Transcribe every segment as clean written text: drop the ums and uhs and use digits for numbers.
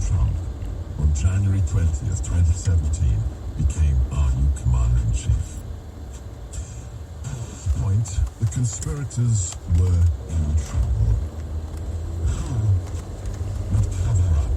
Trump, on January 20th, 2017, became our new commander-in-chief. At this point, the conspirators were in trouble. Who would cover up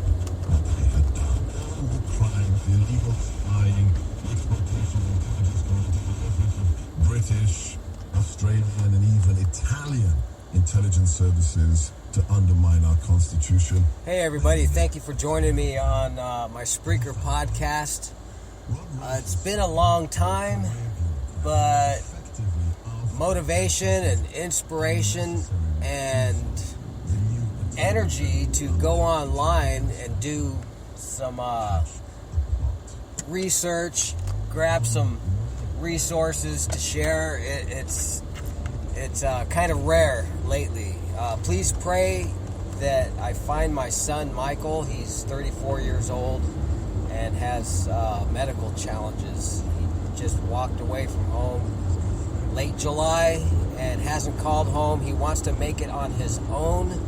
what they had done? All the crime, the illegal spying, the exploitation of intelligence going to the office of British, Australian, and even Italian intelligence services to undermine our Constitution. Hey everybody, thank you for joining me on my Spreaker podcast. It's been a long time, but motivation and inspiration and energy to go online and do some research, grab some resources to share. It's kind of rare lately. Please pray that I find my son Michael. He's 34 years old and has medical challenges. He just walked away from home late July and hasn't called home. He wants to make it on his own,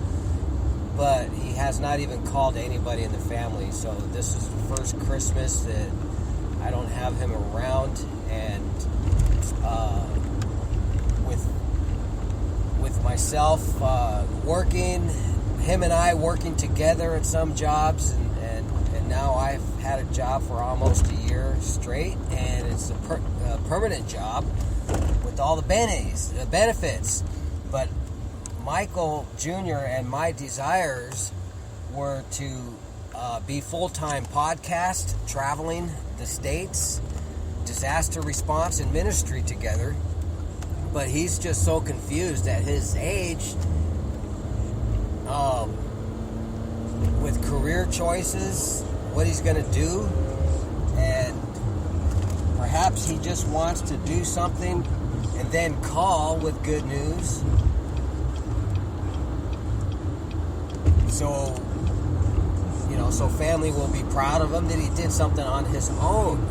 but he has not even called anybody in the family. So this is the first Christmas that I don't have him around, and with myself working, him and I working together at some jobs, and now I've had a job for almost a year straight, and it's a permanent job with all the benefits. But Michael Jr. and my desires were to be full-time podcast, traveling the states, disaster response and ministry together. But he's just so confused at his age with career choices, what he's going to do, and perhaps he just wants to do something and then call with good news. So family will be proud of him that he did something on his own.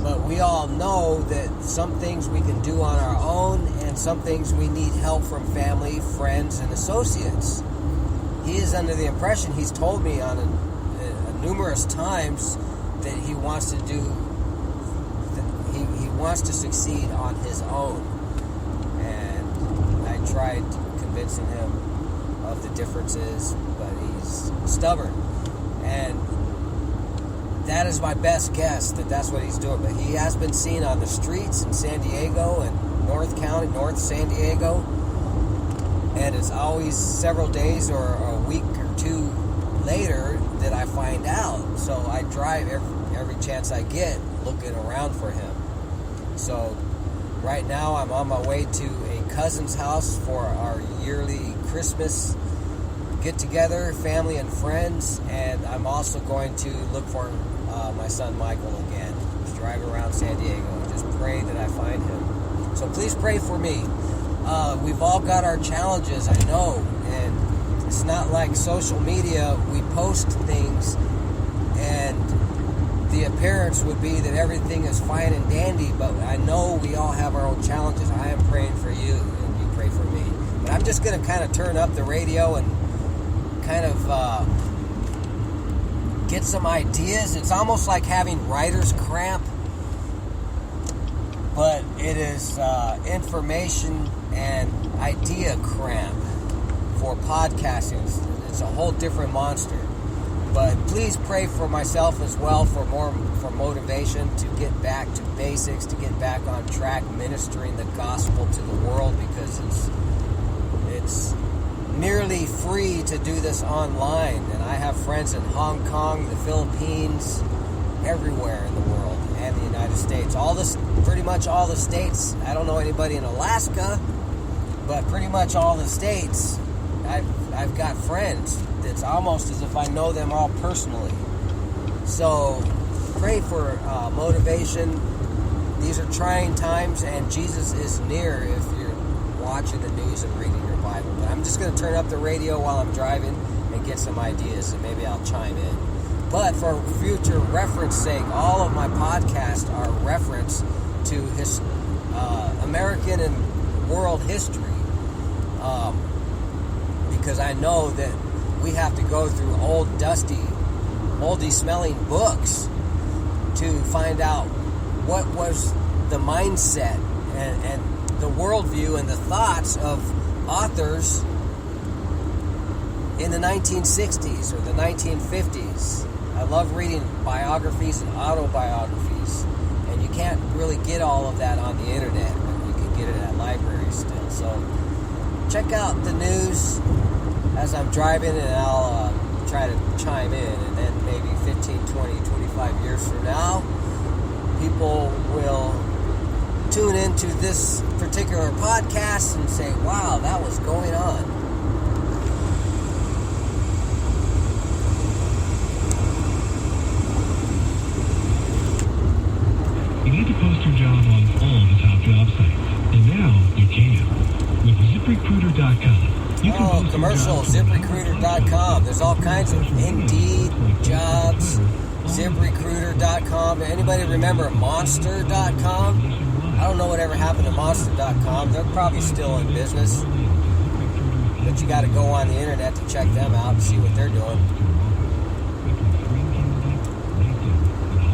But we all know that some things we can do on our own, and some things we need help from family, friends, and associates. He is under the impression, he's told me on numerous times, that he wants to he wants to succeed on his own. And I tried convincing him of the differences, but he's stubborn. And that is my best guess that that's what he's doing. But he has been seen on the streets in San Diego and North San Diego. And it's always several days or a week or two later that I find out. So I drive every chance I get looking around for him. So right now I'm on my way to a cousin's house for our yearly Christmas get-together, family and friends. And I'm also going to look for my son Michael again. Just drive around San Diego and just pray that I find him. So please pray for me. We've all got our challenges, I know, and it's not like social media. We post things and the appearance would be that everything is fine and dandy, but I know we all have our own challenges. I am praying for you, and you pray for me. But I'm just going to kind of turn up the radio and kind of get some ideas. It's almost like having writer's cramp, but it is information and idea cramp for podcasting. It's a whole different monster. But please pray for myself as well for motivation to get back to basics, to get back on track, ministering the gospel to the world, because it's nearly free to do this online. And I have friends in Hong Kong, the Philippines, everywhere in the world, and the United States. Pretty much all the states. I don't know anybody in Alaska, but pretty much all the states, I've got friends. It's almost as if I know them all personally. So pray for motivation. These are trying times, and Jesus is near if you're watching the news and reading your Bible. But I'm just going to turn up the radio while I'm driving and get some ideas, and maybe I'll chime in. But for future reference sake, all of my podcasts are reference to his American and world history, because I know that we have to go through old, dusty, moldy-smelling books to find out what was the mindset and the worldview and the thoughts of authors in the 1960s or the 1950s. I love reading biographies and autobiographies, and you can't really get all of that on the internet, but you can get it at libraries still. So check out the news as I'm driving, and I'll try to chime in, and then maybe 15, 20, 25 years from now, people will tune into this particular podcast and say, wow, that was going on. You need to post your job on all the top job sites, and now you can with ZipRecruiter.com. Commercial, ZipRecruiter.com. There's all kinds of Indeed, Jobs, ZipRecruiter.com. Anybody remember Monster.com? I don't know whatever happened to Monster.com. They're probably still in business. But you got to go on the internet to check them out and see what they're doing.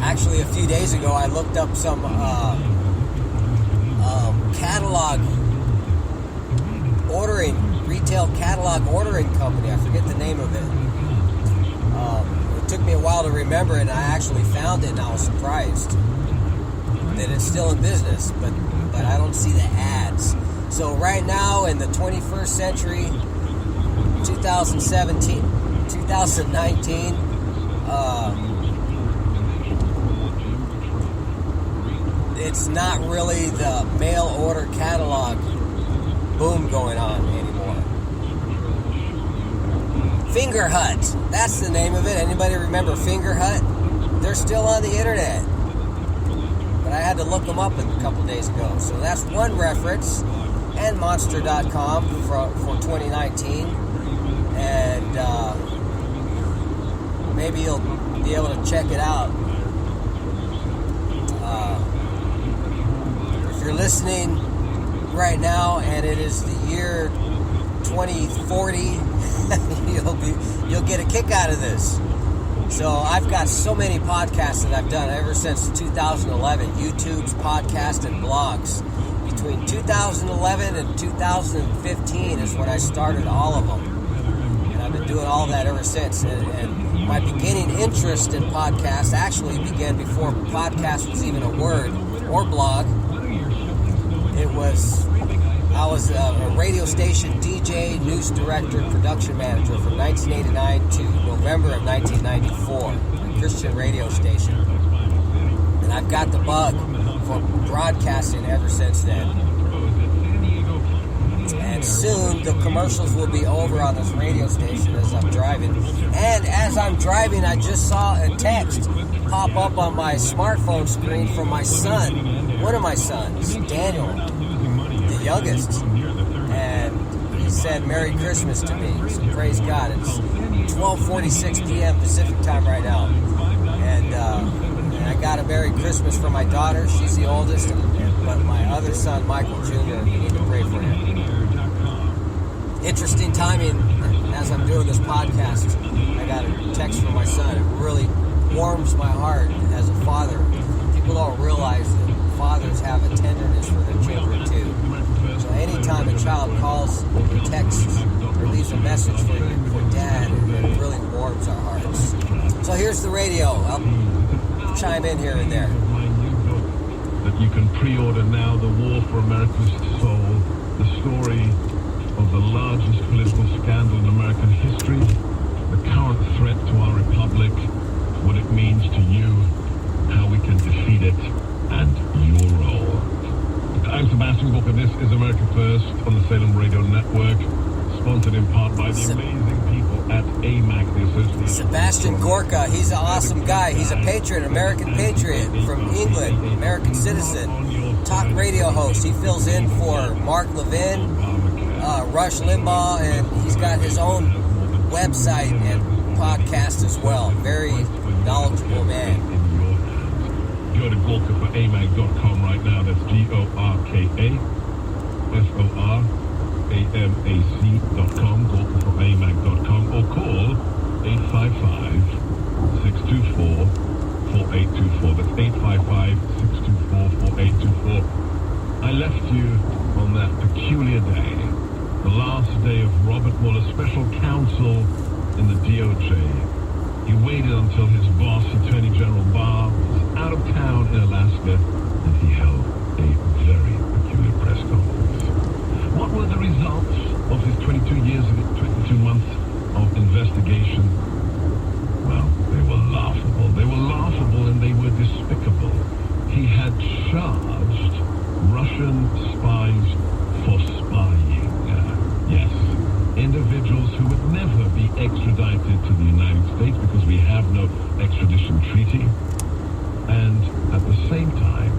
Actually, a few days ago, I looked up some catalog ordering, retail catalog ordering company. I forget the name of it. It took me a while to remember it, and I actually found it, and I was surprised that it's still in business, but I don't see the ads. So right now, in the 21st century, 2019, it's not really the mail order catalog boom going on anymore. Finger Hut, that's the name of it. Anybody remember Finger Hut? They're still on the internet, but I had to look them up a couple days ago. So that's one reference. And Monster.com for 2019, and maybe you'll be able to check it out. If you're listening right now and it is the year 2040, you'll get a kick out of this. So I've got so many podcasts that I've done ever since 2011, YouTube's podcast and blogs. Between 2011 and 2015 is when I started all of them. And I've been doing all that ever since. And my beginning interest in podcasts actually began before podcast was even a word or blog. I was a radio station DJ, news director, production manager from 1989 to November of 1994, a Christian radio station. And I've got the bug for broadcasting ever since then. And soon the commercials will be over on this radio station as I'm driving. And as I'm driving, I just saw a text pop up on my smartphone screen from my son, one of my sons, Daniel, the youngest. And he said Merry Christmas to me. So praise God. It's 12:46 p.m. Pacific time right now. And I got a Merry Christmas for my daughter. She's the oldest. But my other son, Michael Jr., you need to pray for him. Interesting timing. As I'm doing this podcast, I got a text from my son. It really warms my heart as a father. People don't realize that fathers have a tenderness for their children too. So anytime a child calls or texts or leaves a message for dad, it really warms our hearts. So here's the radio. I'll chime in here and there. That you can pre-order now The War for America's Soul, the story of the largest political scandal in American history, the current threat to our republic, what it means to you, how we can defeat it, and your role. I'm Sebastian Gorka. This is America First on the Salem Radio Network, sponsored in part by the amazing people at AMAC, the Association. Sebastian Gorka, he's an awesome guy. He's a patriot, American patriot from England, American citizen, talk radio host. He fills in for Mark Levin, Rush Limbaugh, and he's got his own website and podcast as well. Very knowledgeable man. Go to GorkaForAMAC.com right now. That's GorkaForAMAC.com, GorkaForAMAC.com, or call left you on that peculiar day, the last day of Robert Mueller's special counsel in the DOJ. He waited until his boss, Attorney General Barr, was out of town in Alaska, and he held a very peculiar press conference. What were the results of his 22 months of investigation? Well, they were laughable. They were laughable and they were despicable. He had charged Russian spies for spying. Yes, individuals who would never be extradited to the United States because we have no extradition treaty. And at the same time,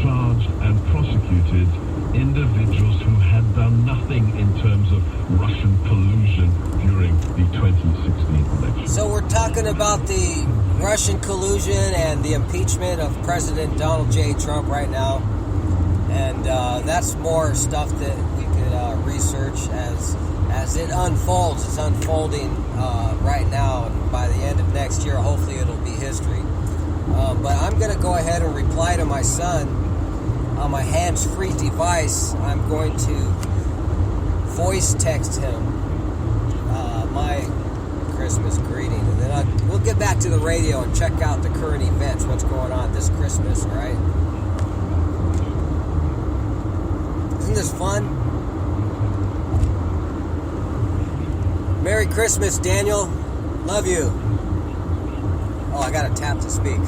charged and prosecuted individuals who had done nothing in terms of Russian collusion during the 2016 election. So we're talking about the Russian collusion and the impeachment of President Donald J. Trump right now. And that's more stuff that we could research as it unfolds. It's unfolding right now. And by the end of next year, hopefully it'll be history. But I'm going to go ahead and reply to my son on my hands-free device. I'm going to voice text him my Christmas greeting, and then we'll get back to the radio and check out the current events, what's going on this Christmas, all right? Isn't this fun? Merry Christmas, Daniel. Love you. Oh, I got to tap to speak.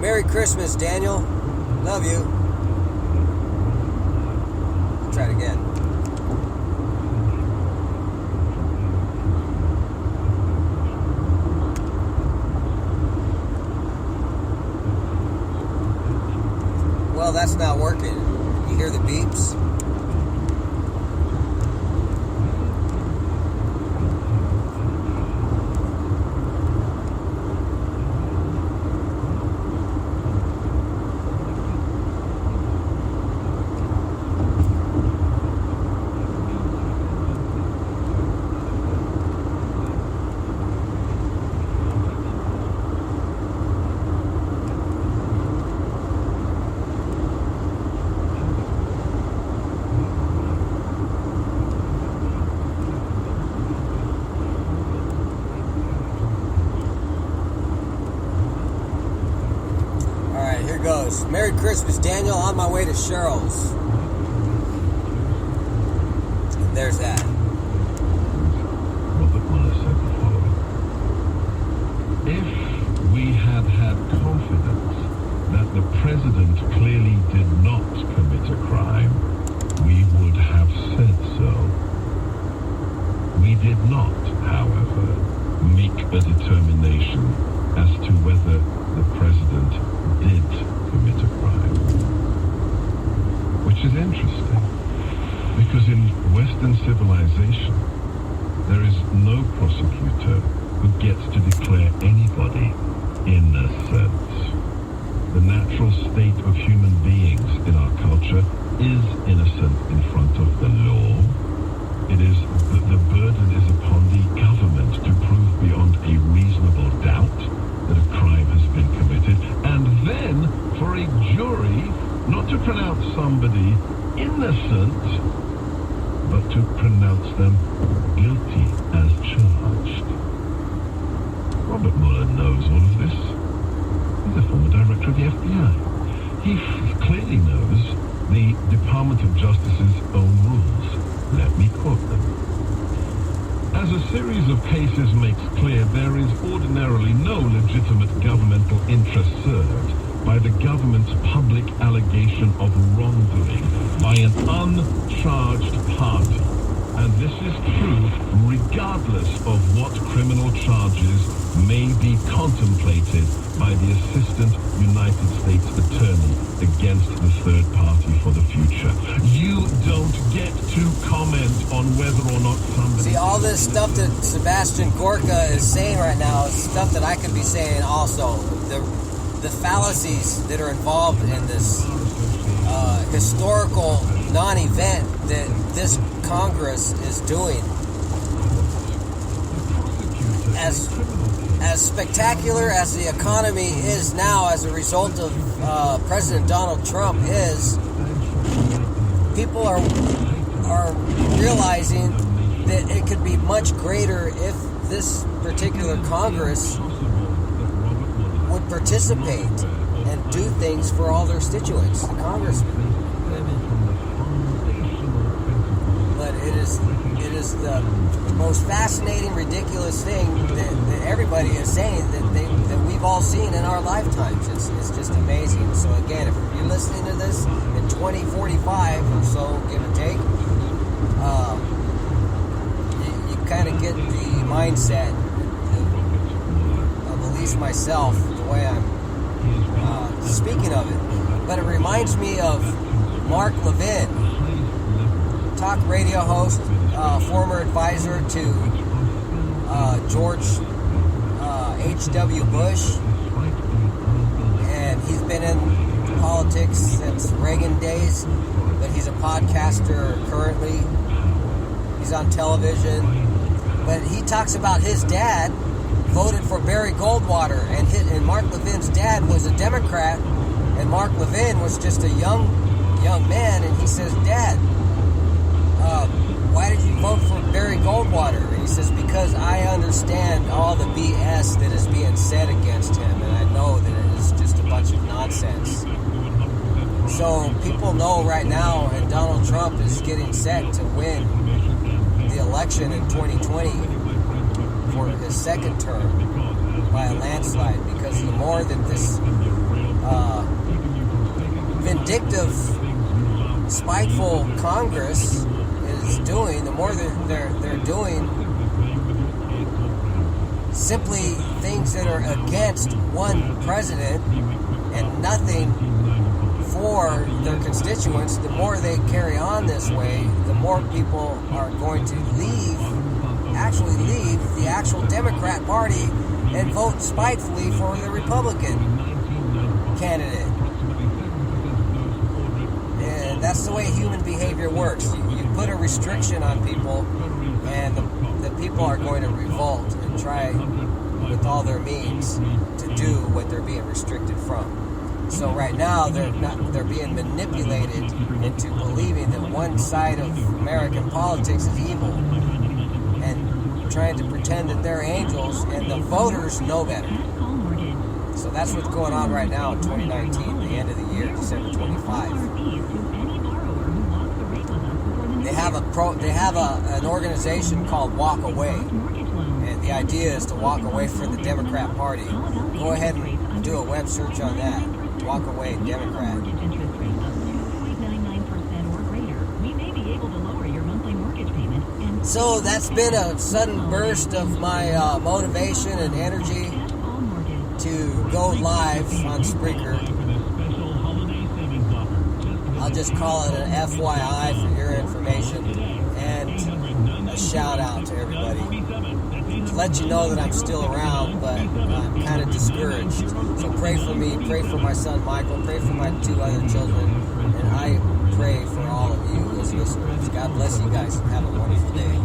Merry Christmas, Daniel. Love you. Try it again. Well, that's not working. You hear the beeps? Goes. Merry Christmas, Daniel. On my way to Cheryl's. And there's that. Robert Mueller said the following. If we had had confidence that the president clearly did not commit a crime, we would have said so. We did not, however, make a determination as to whether the president did commit a crime. Which is interesting, because in Western civilization, there is no prosecutor who gets to declare anybody innocent. The natural state of human beings in our culture is innocent in front of the law. It is the burden is upon the government to prove beyond a reasonable doubt that a crime has been committed, and then for a jury not to pronounce somebody innocent, but to pronounce them guilty as charged. Robert Mueller knows all of this. He's a former director of the FBI. He clearly knows the Department of Justice's own rules. Let me quote them. As a series of cases makes clear, there is ordinarily no legitimate governmental interest served by the government's public allegation of wrongdoing by an uncharged party. And this is true regardless of what criminal charges may be contemplated by the Assistant United States Attorney against the third party for the future. You don't get to comment on whether or not somebody... See, all this stuff that Sebastian Gorka is saying right now is stuff that I could be saying also. The fallacies that are involved in this historical non-event that this Congress is doing. As as spectacular as the economy is now as a result of President Donald Trump is, people are realizing that it could be much greater if this particular Congress would participate and do things for all their constituents, the congressmen. But it is the most fascinating, ridiculous thing that everybody is saying that we've all seen in our lifetimes. It's just amazing. So again, if you're listening to this in 2045 or so, give or take, you kind of get the mindset of at least myself, the way I'm speaking of it. But it reminds me of Mark Levin, talk radio host, former advisor to George H.W. Bush, and he's been in politics since Reagan days, but he's a podcaster currently. He's on television, but he talks about his dad voted for Barry Goldwater, and Mark Levin's dad was a Democrat, and Mark Levin was just a young man, and he says, "Dad, why did you vote for Barry Goldwater?" And he says, "Because I understand all the BS that is being said against him, and I know that it is just a bunch of nonsense." So people know right now, and Donald Trump is getting set to win the election in 2020 for his second term by a landslide, because the more that this vindictive, spiteful Congress is doing, the more they're doing simply things that are against one president and nothing for their constituents, the more they carry on this way, the more people are going to leave the actual Democrat Party and vote spitefully for the Republican candidate. And that's the way human behavior works. You put a restriction on people, and the people are going to revolt and try with all their means to do what they're being restricted from. So right now they're being manipulated into believing that one side of American politics is evil and trying to pretend that they're angels, and the voters know better. So that's what's going on right now in 2019, the end of the year, December 25. They have an organization called Walk Away, and the idea is to walk away from the Democrat Party. Go ahead and do a web search on that. Walk Away Democrat. So that's been a sudden burst of my motivation and energy to go live on Spreaker. I'll just call it an FYI for your information, and a shout out to everybody. To let you know that I'm still around, but I'm kind of discouraged. So pray for me, pray for my son Michael, pray for my 2 other children, and I pray for all of you as listeners. God bless you guys, and have a wonderful day.